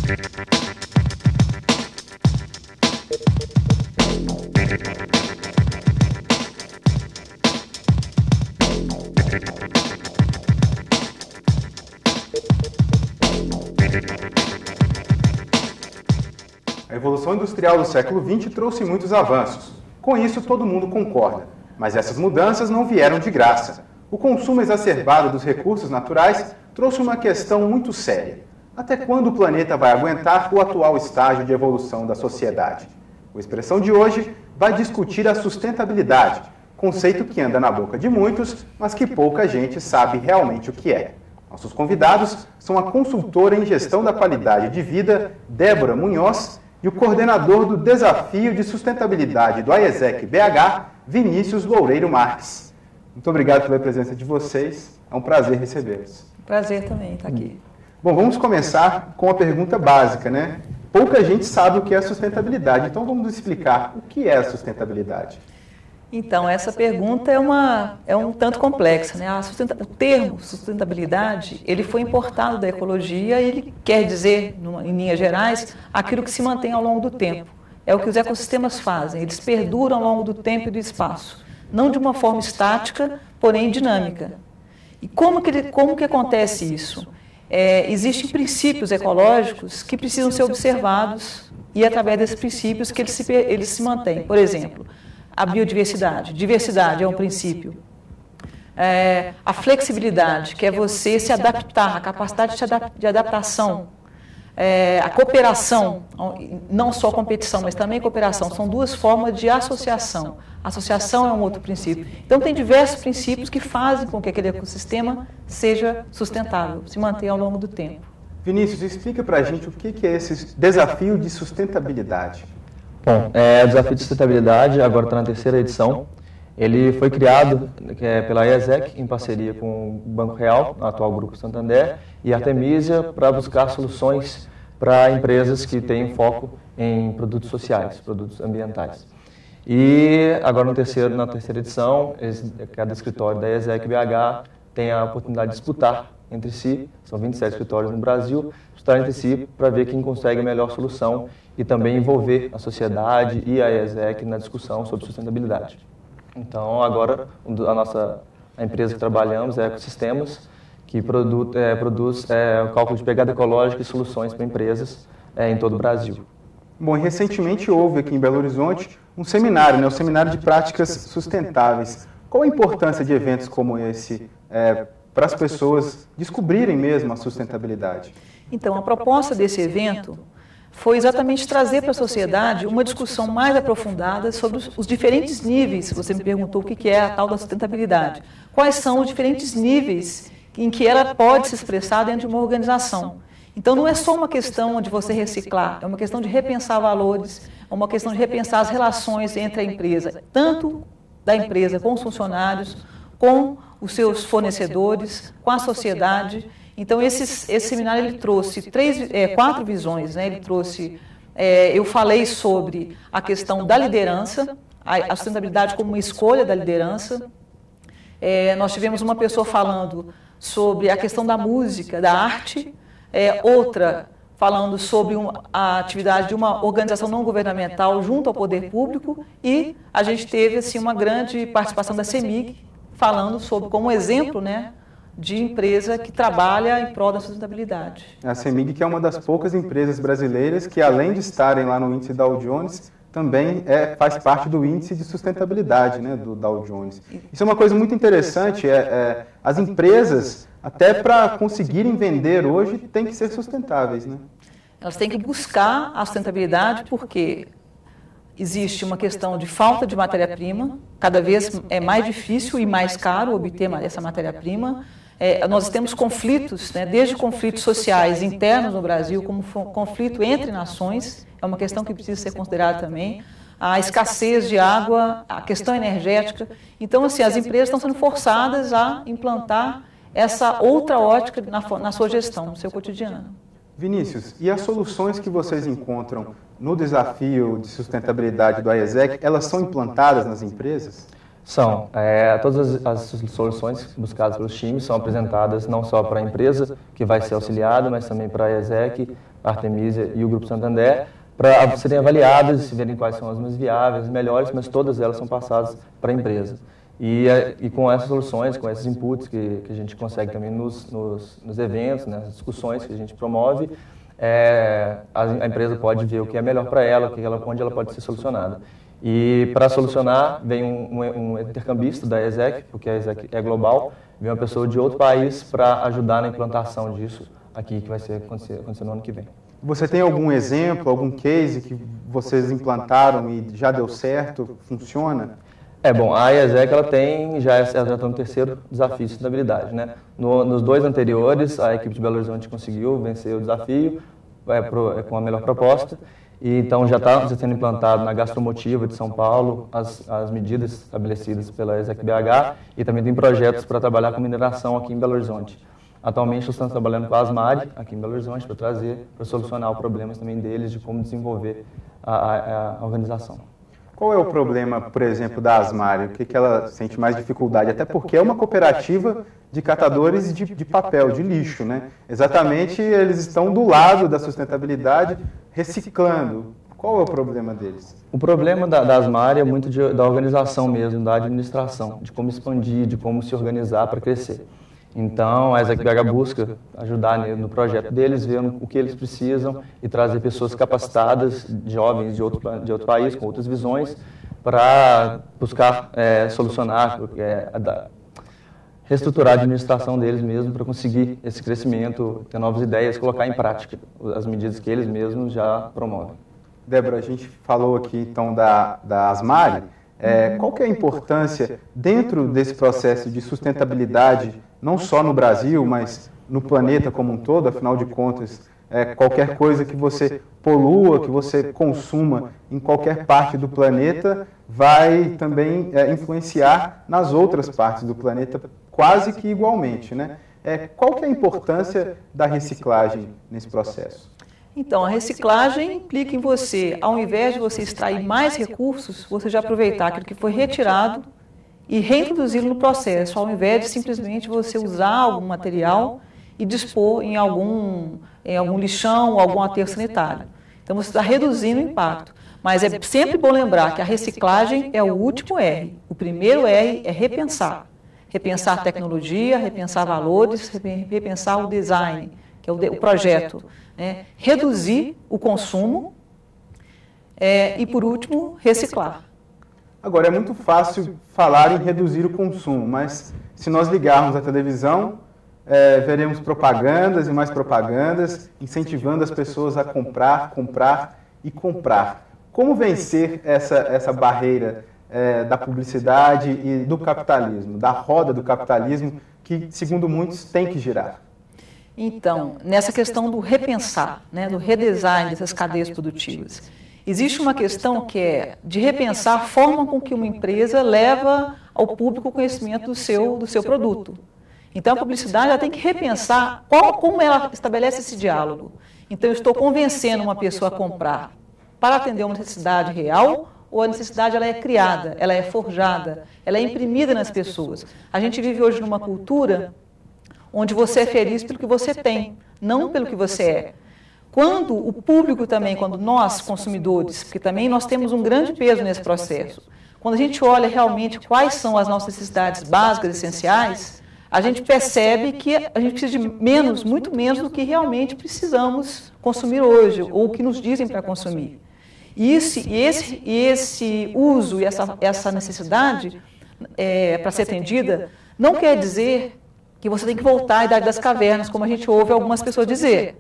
A Revolução Industrial do século XX trouxe muitos avanços. Com isso, todo mundo concorda. Mas essas mudanças não vieram de graça. O consumo exacerbado dos recursos naturais trouxe uma questão muito séria. Até quando o planeta vai aguentar o atual estágio de evolução da sociedade? O Expressão de hoje vai discutir a sustentabilidade, conceito que anda na boca de muitos, mas que pouca gente sabe realmente o que é. Nossos convidados são a consultora em gestão da qualidade de vida, Débora Munhoz, e o coordenador do Desafio de Sustentabilidade do AESEC BH, Vinícius Loureiro Marques. Muito obrigado pela presença de vocês, é um prazer recebê-los. Prazer também estar aqui. Bom, vamos começar com a pergunta básica, né? Pouca gente sabe o que é sustentabilidade, então vamos explicar o que é a sustentabilidade. Então, essa pergunta é um tanto complexa, né? O termo sustentabilidade, ele foi importado da ecologia e ele quer dizer, em linhas gerais, aquilo que se mantém ao longo do tempo. É o que os ecossistemas fazem, eles perduram ao longo do tempo e do espaço, não de uma forma estática, porém dinâmica. E como que acontece isso? Existem princípios ecológicos que precisam ser observados e é através desses princípios que eles se mantêm. Por exemplo, a biodiversidade. Diversidade é um princípio. A flexibilidade, que é você se adaptar, a capacidade de adaptação. A cooperação, não só competição, mas também cooperação, são duas formas de associação. Associação é um outro princípio. Então, tem diversos princípios que fazem com que aquele ecossistema seja sustentável, se mantenha ao longo do tempo. Vinícius, explica para a gente o que é esse desafio de sustentabilidade. Bom, o Desafio de Sustentabilidade, agora está na 3ª edição. Ele foi criado pela AESEC, em parceria com o Banco Real, o atual Grupo Santander, e a Artemisia, para buscar soluções para empresas que têm foco em produtos sociais, produtos ambientais. E agora na 3ª edição, cada escritório da AESEC BH tem a oportunidade de disputar entre si, são 27 escritórios no Brasil, disputar entre si para ver quem consegue a melhor solução e também envolver a sociedade e a AESEC na discussão sobre sustentabilidade. Então, agora, a empresa que trabalhamos é Ecosistemas, que produz o cálculo de pegada ecológica e soluções para empresas em todo o Brasil. Bom, recentemente houve aqui em Belo Horizonte um seminário, o Seminário de Práticas Sustentáveis. Qual a importância de eventos como esse para as pessoas descobrirem mesmo a sustentabilidade? Então, a proposta desse evento foi exatamente trazer para a sociedade uma discussão mais aprofundada sobre os diferentes níveis. Você me perguntou o que é a tal da sustentabilidade. Quais são os diferentes níveis em que ela pode se expressar dentro de uma organização. Então, não é só uma questão de você reciclar, é uma questão de repensar valores, é uma questão de repensar as relações entre a empresa, tanto da empresa com os funcionários, com os seus fornecedores, com a sociedade. Então, esse seminário ele trouxe 4 visões, né? Ele trouxe, eu falei sobre a questão da liderança, a sustentabilidade como uma escolha da liderança. Nós tivemos uma pessoa falando sobre a questão da música, da arte, outra falando sobre a atividade de uma organização não governamental junto ao poder público, e a gente teve assim, uma grande participação da CEMIG, falando sobre como exemplo, né, de empresa que trabalha em prol da sustentabilidade. A CEMIG, que é uma das poucas empresas brasileiras que, além de estarem lá no índice Dow Jones, também faz parte do índice de sustentabilidade, né, do Dow Jones. Isso é uma coisa muito interessante, as empresas, até para conseguirem vender hoje, têm que ser sustentáveis, né? Elas têm que buscar a sustentabilidade porque existe uma questão de falta de matéria-prima, cada vez é mais difícil e mais caro obter essa matéria-prima. Nós temos conflitos, né, desde conflitos sociais internos no Brasil, como conflito entre nações, é uma questão que precisa ser considerada também, a escassez de água, a questão energética. Então, assim, as empresas estão sendo forçadas a implantar essa outra ótica na sua gestão, no seu cotidiano. Vinícius, e as soluções que vocês encontram no desafio de sustentabilidade do AESEC, elas são implantadas nas empresas? São. Todas as soluções buscadas pelos times são apresentadas não só para a empresa, que vai ser auxiliada, mas também para a AESEC, a Artemisia e o Grupo Santander, para serem avaliadas, se verem quais são as mais viáveis, as melhores, mas todas elas são passadas para a empresa. E com essas soluções, com esses inputs que a gente consegue também nos eventos, nas discussões que a gente promove, a empresa pode ver o que é melhor para ela, onde ela pode ser solucionada. E para solucionar, vem um intercambista da ESEC, porque a ESEC é global, vem uma pessoa de outro país para ajudar na implantação disso aqui, que vai acontecer no ano que vem. Você tem algum exemplo, algum case que vocês implantaram e já deu certo, funciona? Bom, a ESEC já está no terceiro desafio de sustentabilidade, né? Nos 2 anteriores, a equipe de Belo Horizonte conseguiu vencer o desafio com a melhor proposta, e então já está sendo implantado na Gastromotiva de São Paulo as medidas estabelecidas pela ESEC BH, e também tem projetos para trabalhar com mineração aqui em Belo Horizonte. Atualmente estamos trabalhando com a Asmari aqui em Belo Horizonte para solucionar os problemas também deles de como desenvolver a organização. Qual é o problema, por exemplo, da Asmari? O que ela sente mais dificuldade? Até porque é uma cooperativa de catadores de papel, de lixo, né? Exatamente, eles estão do lado da sustentabilidade, reciclando. Qual é o problema deles? O problema da Asmari é muito da organização mesmo, da administração, de como expandir, de como se organizar para crescer. Então, a ESEC BH busca ajudar no projeto deles, vendo o que eles precisam e trazer pessoas capacitadas, jovens de outro país, com outras visões, para buscar solucionar, reestruturar a administração deles mesmo para conseguir esse crescimento, ter novas ideias, colocar em prática as medidas que eles mesmos já promovem. Débora, a gente falou aqui então da Asmari. Qual que é a importância dentro desse processo de sustentabilidade, não só no Brasil, mas no planeta como um todo? Afinal de contas, qualquer coisa que você polua, que você consuma em qualquer parte do planeta, vai também influenciar nas outras partes do planeta quase que igualmente, né? Qual que é a importância da reciclagem nesse processo? Então, a reciclagem implica em você, ao invés de você extrair mais recursos, você já aproveitar aquilo que foi retirado e reintroduzi-lo no processo, ao invés de simplesmente você usar algum material e dispor em algum lixão ou algum aterro sanitário. Então, você está reduzindo o impacto. Mas é sempre bom lembrar que a reciclagem é o último R. O primeiro R é repensar. Repensar a tecnologia, repensar valores, repensar o design, que é o projeto. Reduzir o consumo e, por último, reciclar. Agora, é muito fácil falar em reduzir o consumo, mas se nós ligarmos a televisão, veremos propagandas e mais propagandas, incentivando as pessoas a comprar, comprar e comprar. Como vencer essa barreira da publicidade e do capitalismo, da roda do capitalismo, que, segundo muitos, tem que girar? Então, nessa questão do repensar, do redesign dessas cadeias produtivas, existe uma questão que é de repensar a forma com que uma empresa leva ao público o conhecimento do seu produto. Então, a publicidade ela tem que repensar como ela estabelece esse diálogo. Então, eu estou convencendo uma pessoa a comprar para atender uma necessidade real, ou a necessidade ela é criada, ela é forjada, ela é imprimida nas pessoas. A gente vive hoje numa cultura onde você é feliz pelo que você tem, não pelo que você é. Quando o público também, quando nós, consumidores, porque também nós temos um grande peso nesse processo, quando a gente olha realmente quais são as nossas necessidades básicas, essenciais, a gente percebe que a gente precisa de menos, muito menos do que realmente precisamos consumir hoje, ou o que nos dizem para consumir. E esse uso e essa necessidade para ser atendida não quer dizer que você tem que voltar à idade das cavernas, como a gente ouve algumas pessoas dizer.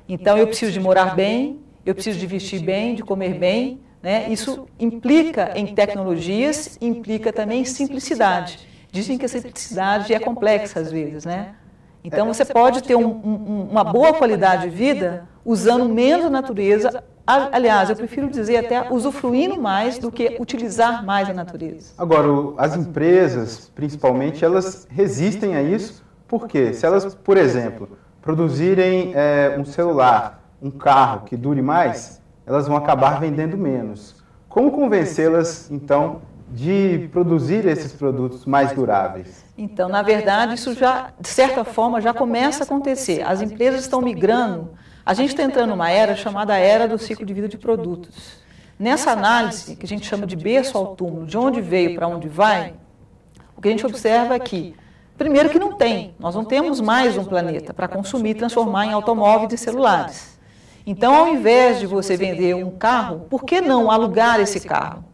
Então, eu preciso de morar bem, eu preciso de vestir bem, de comer bem. Isso implica em tecnologias, implica também em simplicidade. Dizem que a simplicidade é complexa às vezes, Então, você pode ter uma boa qualidade de vida usando menos a natureza. Aliás, eu prefiro dizer até usufruindo mais do que utilizar mais a natureza. Agora, as empresas, principalmente, elas resistem a isso. Por quê? Se elas, por exemplo, produzirem um celular, um carro que dure mais, elas vão acabar vendendo menos. Como convencê-las, então, de produzir esses produtos mais duráveis? Então, na verdade, isso já, de certa forma, já começa a acontecer. As empresas estão migrando A gente está entrando numa era chamada era do ciclo de vida de produtos. Nessa análise, que a gente chama de berço ao túmulo, de onde veio para onde vai, o que a gente observa é que, primeiro que nós não temos mais um planeta para consumir e transformar em automóveis e celulares. Então, ao invés de você vender um carro, por que não alugar esse carro?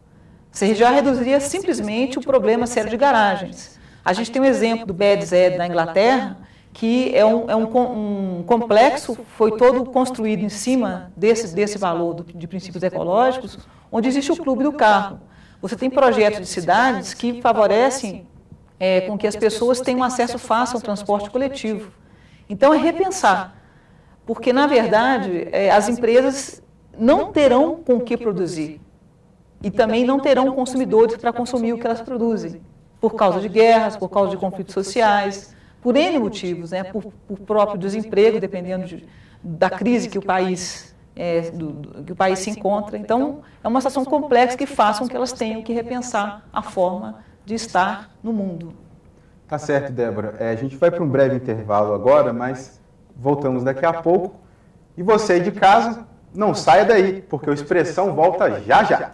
Você já reduziria simplesmente o problema sério de garagens. A gente tem um exemplo do Beds Head na Inglaterra, que é um complexo, foi todo construído em cima desse valor de princípios ecológicos, onde existe o clube do carro. Você tem projetos de cidades que favorecem com que as pessoas tenham acesso fácil ao transporte coletivo. Então, é repensar, porque, na verdade, as empresas não terão com o que produzir e também não terão consumidores para consumir o que elas produzem, por causa de guerras, por causa de conflitos sociais, por N motivos, né? por próprio desemprego, dependendo da crise que o país se encontra. Então, é uma situação complexa que faça com que elas tenham que repensar a forma de estar no mundo. Tá certo, Débora. A gente vai para um breve intervalo agora, mas voltamos daqui a pouco. E você aí de casa, não saia daí, porque o Expressão volta já já.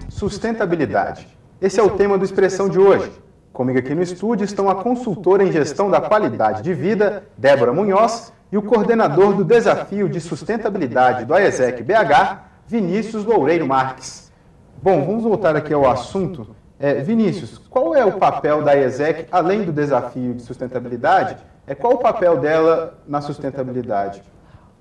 Sustentabilidade. Esse é o tema do Expressão de hoje. Comigo aqui no estúdio estão a consultora em gestão da qualidade de vida, Débora Munhoz, e o coordenador do Desafio de Sustentabilidade do AESEC BH, Vinícius Loureiro Marques. Bom, vamos voltar aqui ao assunto. Vinícius, qual é o papel da AESEC, além do Desafio de Sustentabilidade? Qual o papel dela na sustentabilidade?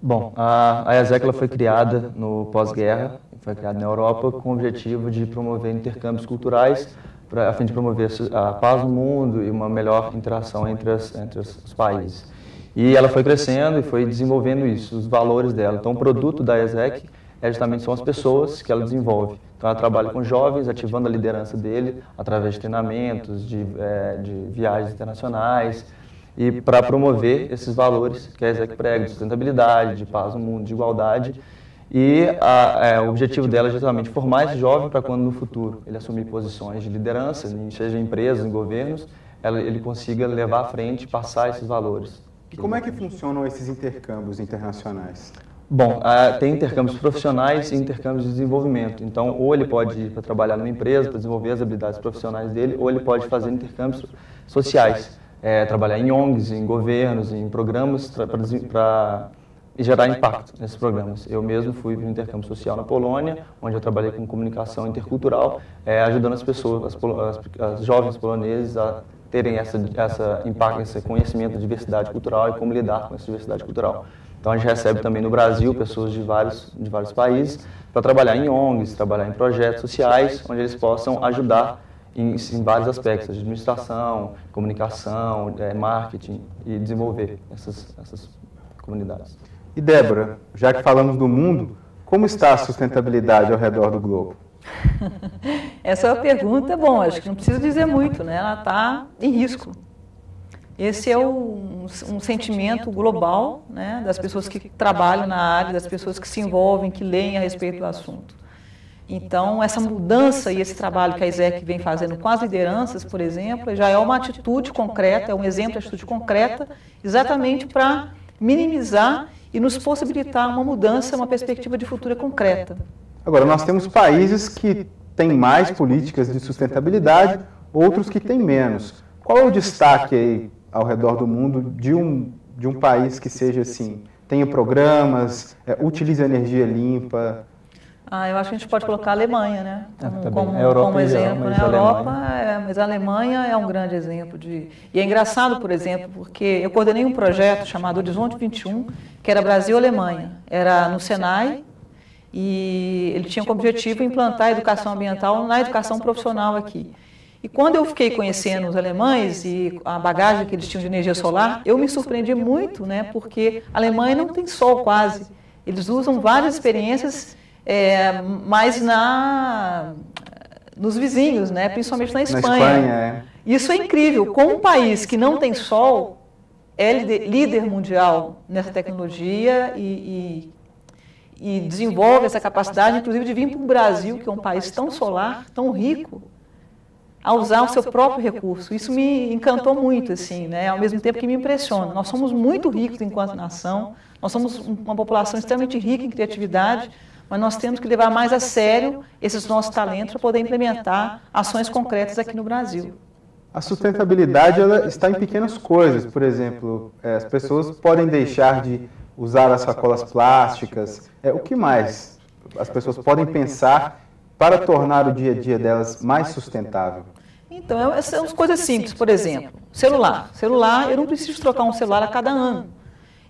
Bom, a AESEC ela foi criada no pós-guerra, foi criada na Europa com o objetivo de promover intercâmbios culturais, a fim de promover a paz no mundo e uma melhor interação entre os países. E ela foi crescendo e foi desenvolvendo isso, os valores dela. Então, o produto da AESEC justamente são as pessoas que ela desenvolve. Então, ela trabalha com jovens, ativando a liderança dele através de treinamentos, de viagens internacionais, e para promover esses valores que a AESEC prega, de sustentabilidade, de paz no mundo, de igualdade. E o objetivo dela é justamente formar esse jovem para quando no futuro ele assumir posições de liderança, seja em empresas, em governos, ele consiga levar à frente e passar esses valores. E como é que funcionam esses intercâmbios internacionais? Bom, tem intercâmbios profissionais e intercâmbios de desenvolvimento. Então, ou ele pode ir para trabalhar numa empresa, para desenvolver as habilidades profissionais dele, ou ele pode fazer intercâmbios sociais, trabalhar em ONGs, em governos, em programas para gerar impacto nesses programas. Eu mesmo fui para um intercâmbio social na Polônia, onde eu trabalhei com comunicação intercultural, ajudando as pessoas, as jovens poloneses a terem esse conhecimento de diversidade cultural e como lidar com essa diversidade cultural. Então a gente recebe também no Brasil pessoas de vários países para trabalhar em ONGs, trabalhar em projetos sociais, onde eles possam ajudar em vários aspectos, administração, comunicação, marketing e desenvolver essas comunidades. E Débora, já que falamos do mundo, como está a sustentabilidade ao redor do globo? Essa é uma pergunta, bom, acho que não precisa dizer muito, né? Ela está em risco. Esse é um sentimento global, né, das pessoas que trabalham na área, das pessoas que se envolvem, que leem a respeito do assunto. Então, essa mudança e esse trabalho que a AESEC vem fazendo com as lideranças, por exemplo, já é uma atitude concreta, é um exemplo de atitude concreta, exatamente para minimizar e nos possibilitar uma mudança, uma perspectiva de futuro concreta. Agora, nós temos países que têm mais políticas de sustentabilidade, outros que têm menos. Qual é o destaque aí ao redor do mundo de um país que seja assim, tenha programas, utilize energia limpa? Eu acho que a gente pode colocar a Alemanha, né? Como exemplo. Na Europa, mas a Alemanha é um grande exemplo E é engraçado, por exemplo, porque eu coordenei um projeto chamado Horizonte 21, que era Brasil-Alemanha. Era no Senai e ele tinha como objetivo implantar a educação ambiental na educação profissional aqui. E quando eu fiquei conhecendo os alemães e a bagagem que eles tinham de energia solar, eu me surpreendi muito, né? Porque a Alemanha não tem sol quase. Eles usam várias experiências, mas nos vizinhos, né? Principalmente na Espanha. Na Espanha, Isso é incrível. Como um país que não tem sol é líder mundial nessa tecnologia e desenvolve essa capacidade, inclusive, de vir para o Brasil, que é um país tão solar, tão rico, a usar o seu próprio recurso. Isso me encantou muito, assim, né? Ao mesmo tempo que me impressiona. Nós somos muito ricos enquanto nação, nós somos uma população extremamente rica em criatividade, mas nós temos que levar mais a sério esses nossos talentos para poder implementar ações concretas aqui no Brasil. A sustentabilidade ela está em pequenas coisas, por exemplo, as pessoas podem deixar de usar as sacolas plásticas. O que mais as pessoas podem pensar para tornar o dia a dia delas mais sustentável? Então, são coisas simples, por exemplo, celular. Celular, eu não preciso trocar um celular a cada ano.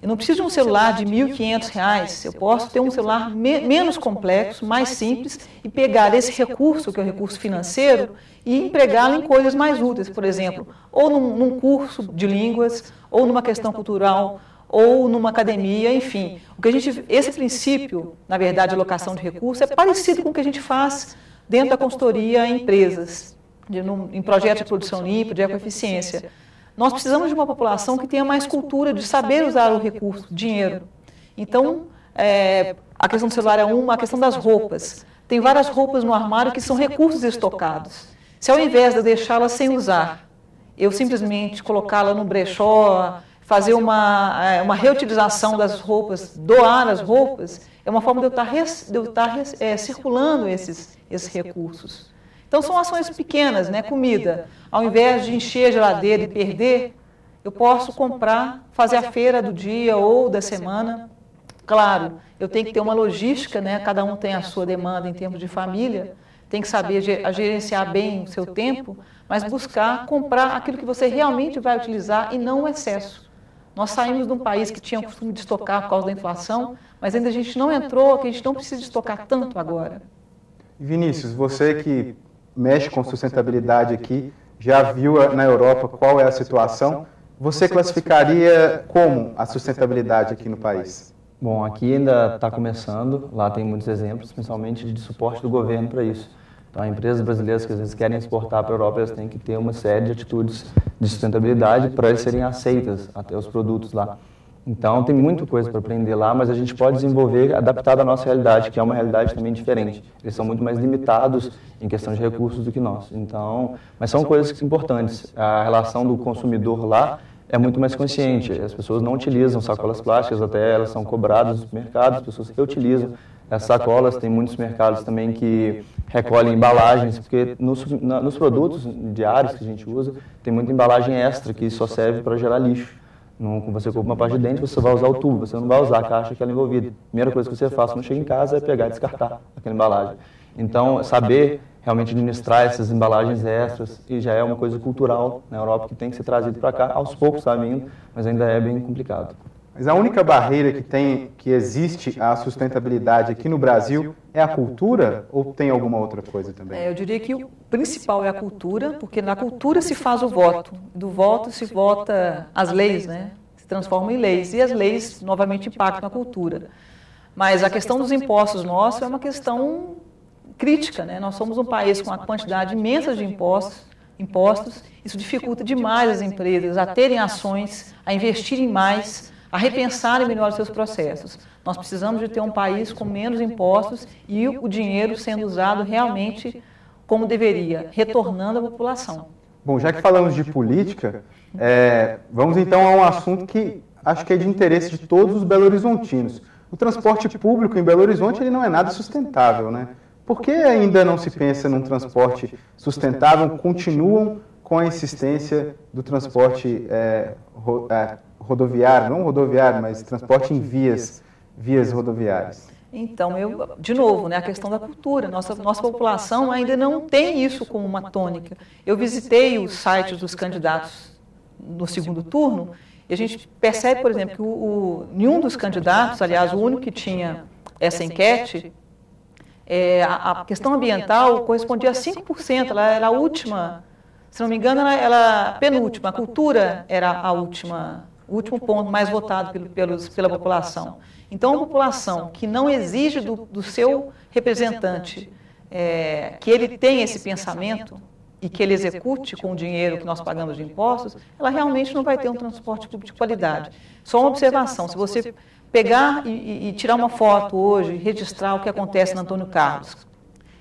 Eu não preciso de um celular de R$ 1.500, eu posso ter um celular menos complexo, mais simples, e pegar esse recurso, que é o recurso financeiro, e empregá-lo em coisas mais úteis, por exemplo, ou num curso de línguas, ou numa questão cultural, ou numa academia, enfim. Esse princípio, na verdade, de alocação de recursos, é parecido com o que a gente faz dentro da consultoria em empresas, em projetos de produção limpa, de ecoeficiência. Nós precisamos de uma população que tenha mais cultura de saber usar o recurso, dinheiro. Então, a questão do celular é a questão das roupas. Tem várias roupas no armário que são recursos estocados. Se ao invés de eu deixá-las sem usar, eu simplesmente colocá-la no brechó, fazer uma reutilização das roupas, doar as roupas, é uma forma de eu estar circulando esses recursos. Então, são ações pequenas, né? Comida. Ao invés de encher a geladeira e perder, eu posso comprar, fazer a feira do dia ou da semana. Claro, eu tenho que ter uma logística, né? Cada um tem a sua demanda em termos de família, tem que saber gerenciar bem o seu tempo, mas buscar comprar aquilo que você realmente vai utilizar e não o excesso. Nós saímos de um país que tinha o costume de estocar por causa da inflação, mas ainda a gente não entrou, que a gente não precisa estocar tanto agora. Vinícius, você que mexe com sustentabilidade aqui, já viu na Europa qual é a situação, você classificaria como a sustentabilidade aqui no país? Bom, aqui ainda está começando, lá tem muitos exemplos, principalmente de suporte do governo para isso. Então, empresas brasileiras que às vezes querem exportar para a Europa, elas têm que ter uma série de atitudes de sustentabilidade para elas serem aceitas até os produtos lá. Então, tem muita coisa para aprender lá, mas a gente pode desenvolver adaptado à nossa realidade, que é uma realidade também diferente. Eles são muito mais limitados em questão de recursos do que nós. Então, mas são coisas importantes. A relação do consumidor lá é muito mais consciente. As pessoas não utilizam sacolas plásticas, até elas são cobradas nos mercados, as pessoas reutilizam as sacolas. Tem muitos mercados também que recolhem embalagens, porque nos produtos diários que a gente usa, tem muita embalagem extra que só serve para gerar lixo. Quando você compra uma pasta de dente, você vai usar o tubo, você não vai usar a caixa que ela é envolvida. A primeira coisa que você faz quando chega em casa é pegar e descartar aquela embalagem. Então, saber realmente administrar essas embalagens extras, e já é uma coisa cultural na Europa que tem que ser trazido para cá. Aos poucos está vindo, mas ainda é bem complicado. Mas a única barreira que existe à sustentabilidade aqui no Brasil é a cultura ou tem alguma outra coisa também? Eu diria que o principal é a cultura, porque na cultura se faz o voto. Do voto se vota as leis, né? Se transformam em leis. E as leis, novamente, impactam a cultura. Mas a questão dos impostos nossos é uma questão crítica, né? Nós somos um país com uma quantidade imensa de impostos. Isso dificulta demais as empresas a terem ações, a investirem mais, a repensarem melhor os seus processos. Nós precisamos de ter um país com menos impostos e o dinheiro sendo usado realmente como deveria, retornando à população. Bom, já que falamos de política, vamos então a um assunto que acho que é de interesse de todos os belo-horizontinos. O transporte público em Belo Horizonte ele não é nada sustentável, né? Por que ainda não se pensa num transporte sustentável? Continuam com a insistência do transporte rodoviário, não rodoviário, mas transporte em vias rodoviárias? Então, de novo, né, a questão da cultura. Nossa população ainda não tem isso como uma tônica. Eu visitei os sites dos candidatos no segundo turno e a gente percebe, por exemplo, que nenhum dos candidatos, aliás, o único que tinha essa enquete, a questão ambiental correspondia a 5%, ela era a última, se não me engano, ela penúltima, a cultura era o o último ponto mais votado pela população. Então, a população que não exige do seu representante que ele tenha esse pensamento e que ele execute com o dinheiro que nós pagamos de impostos, ela realmente não vai ter um transporte público de qualidade. Só uma observação, se você pegar e tirar uma foto hoje, registrar o que acontece na Antônio Carlos,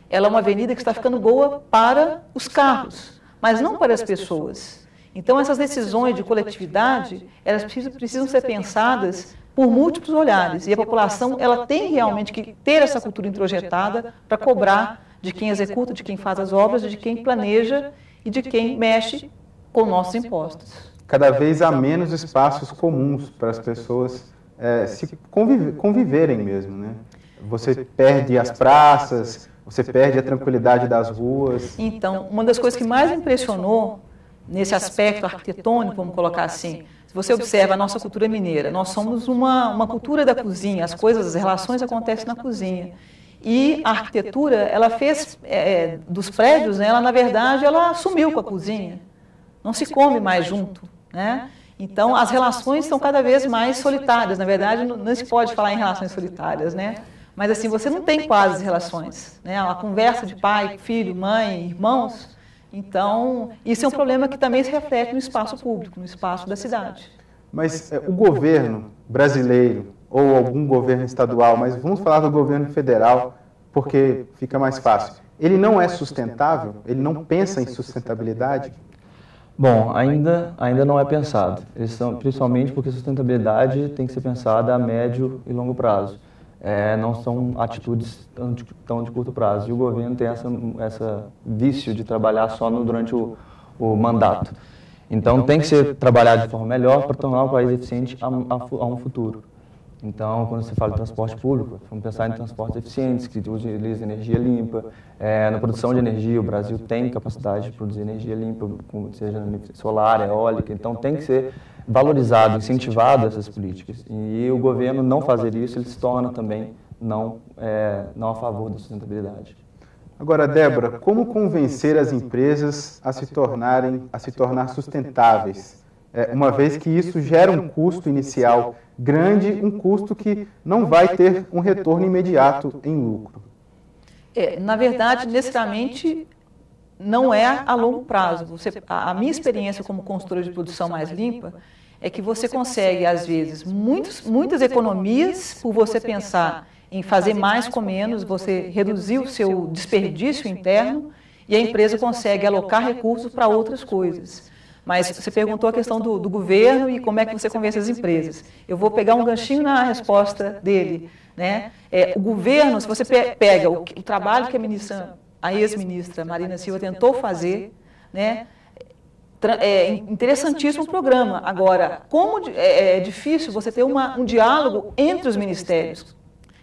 ela é uma avenida que está ficando boa para os carros, mas não para as pessoas. Então, essas decisões de coletividade, elas precisam ser pensadas por múltiplos olhares, e a população ela tem realmente que ter essa cultura introjetada para cobrar de quem executa, de quem faz as obras, de quem planeja e de quem mexe com nossos impostos. Cada vez há menos espaços comuns para as pessoas se conviverem mesmo, né? Você perde as praças, você perde a tranquilidade das ruas. Então, uma das coisas que mais me impressionou nesse aspecto arquitetônico, vamos colocar assim, se você observa a nossa cultura mineira, nós somos uma cultura da cozinha, as relações acontecem na cozinha. E a arquitetura, ela fez dos prédios, né, ela na verdade, ela sumiu com a cozinha. Não se come mais junto, né? Então, as relações são cada vez mais solitárias. Na verdade, não se pode falar em relações solitárias, né? Mas assim, você não tem quase relações, né? A conversa de pai, filho, mãe, irmãos. Então, isso é um problema que também se reflete no espaço público, no espaço da cidade. Mas o governo brasileiro, ou algum governo estadual, mas vamos falar do governo federal, porque fica mais fácil. Ele não é sustentável? Ele não pensa em sustentabilidade? Bom, ainda não é pensado, principalmente porque a sustentabilidade tem que ser pensada a médio e longo prazo. Não são atitudes tão de curto prazo. E o governo tem essa vício de trabalhar só durante o mandato. Então, tem que ser trabalhado de forma melhor para tornar o país eficiente a um futuro. Então, quando você fala de transporte público, vamos pensar em transportes eficientes, que utilizam energia limpa. Na produção de energia, o Brasil tem capacidade de produzir energia limpa, seja solar, eólica. Então, tem que ser valorizado, incentivado essas políticas. E o governo não fazer isso, ele se torna também não a favor da sustentabilidade. Agora, Débora, como convencer as empresas a se tornar sustentáveis? Uma vez que isso gera um custo inicial grande, um custo que não vai ter um retorno imediato em lucro. Na verdade, necessariamente, não é a longo prazo. A minha experiência como consultora de produção mais limpa é que você consegue, às vezes, muitas economias por você pensar em fazer mais com menos, você reduzir o seu desperdício interno e a empresa consegue alocar recursos para outras coisas. Mas você perguntou a questão do governo e como é que você convence as empresas. Eu vou pegar um ganchinho na resposta dele, né? O governo, se você pega o trabalho que a ex-ministra Marina Silva tentou fazer, né? É interessantíssimo o programa. Agora, como é difícil você ter um diálogo entre os ministérios.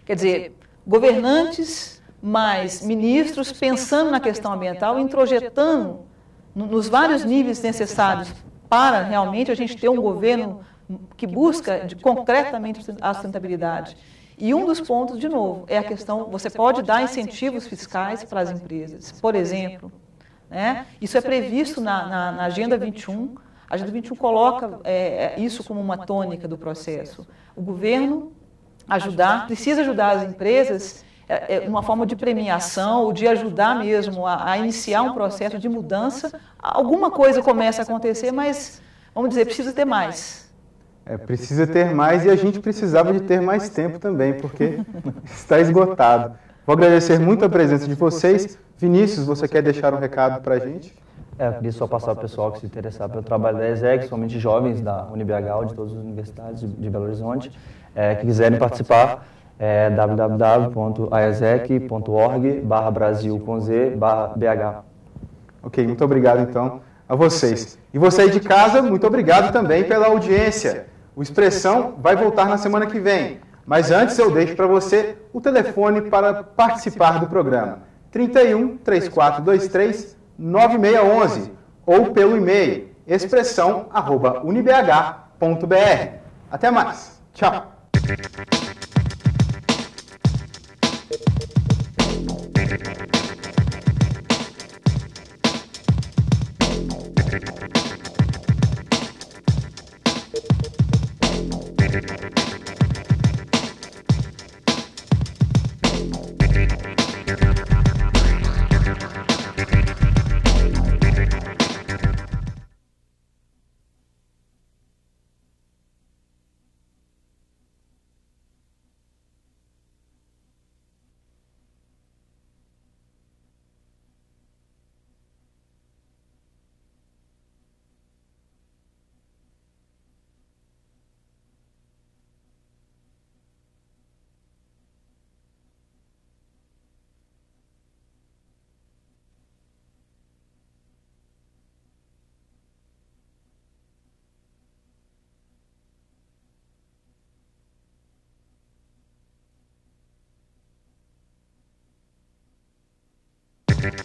Quer dizer, governantes mais ministros pensando na questão ambiental, introjetando nos vários níveis necessários para realmente a gente ter um governo que busca concretamente a sustentabilidade. E um dos pontos, de novo, é a questão, você pode dar incentivos fiscais para as empresas. Por exemplo, né, isso é previsto na Agenda 21. A Agenda 21 coloca isso como uma tônica do processo. O governo precisa ajudar as empresas uma forma de premiação ou de ajudar mesmo a iniciar um processo de mudança. Alguma coisa começa a acontecer, mas, vamos dizer, precisa ter mais. Precisa ter mais e a gente precisava de ter mais tempo também, porque está esgotado. Vou agradecer muito a presença de vocês. Vinícius, você quer deixar um recado para a gente? Eu queria só passar para o pessoal que se interessar pelo trabalho da ESEC, somente jovens da UniBH, de todas as universidades de Belo Horizonte, que quiserem participar, www.aesec.org/Brasil/BH. Ok, muito obrigado então a vocês. E você aí de casa, muito obrigado também pela audiência. O Expressão vai voltar na semana que vem, mas antes eu deixo para você o telefone para participar do programa. 31 3423 9611 ou pelo e-mail expressão@unibh.br. Até mais. Tchau. A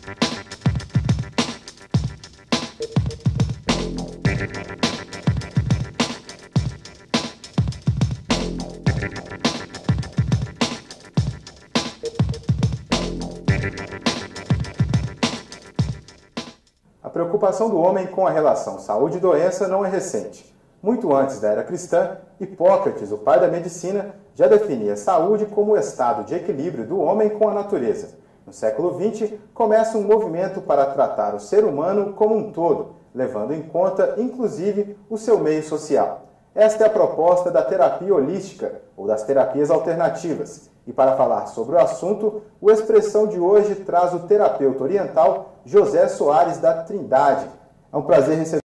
preocupação do homem com a relação saúde e doença não é recente. Muito antes da era cristã, Hipócrates, o pai da medicina, já definia saúde como o estado de equilíbrio do homem com a natureza. No século XX, começa um movimento para tratar o ser humano como um todo, levando em conta, inclusive, o seu meio social. Esta é a proposta da terapia holística, ou das terapias alternativas. E para falar sobre o assunto, o Expressão de hoje traz o terapeuta oriental José Soares da Trindade. É um prazer receber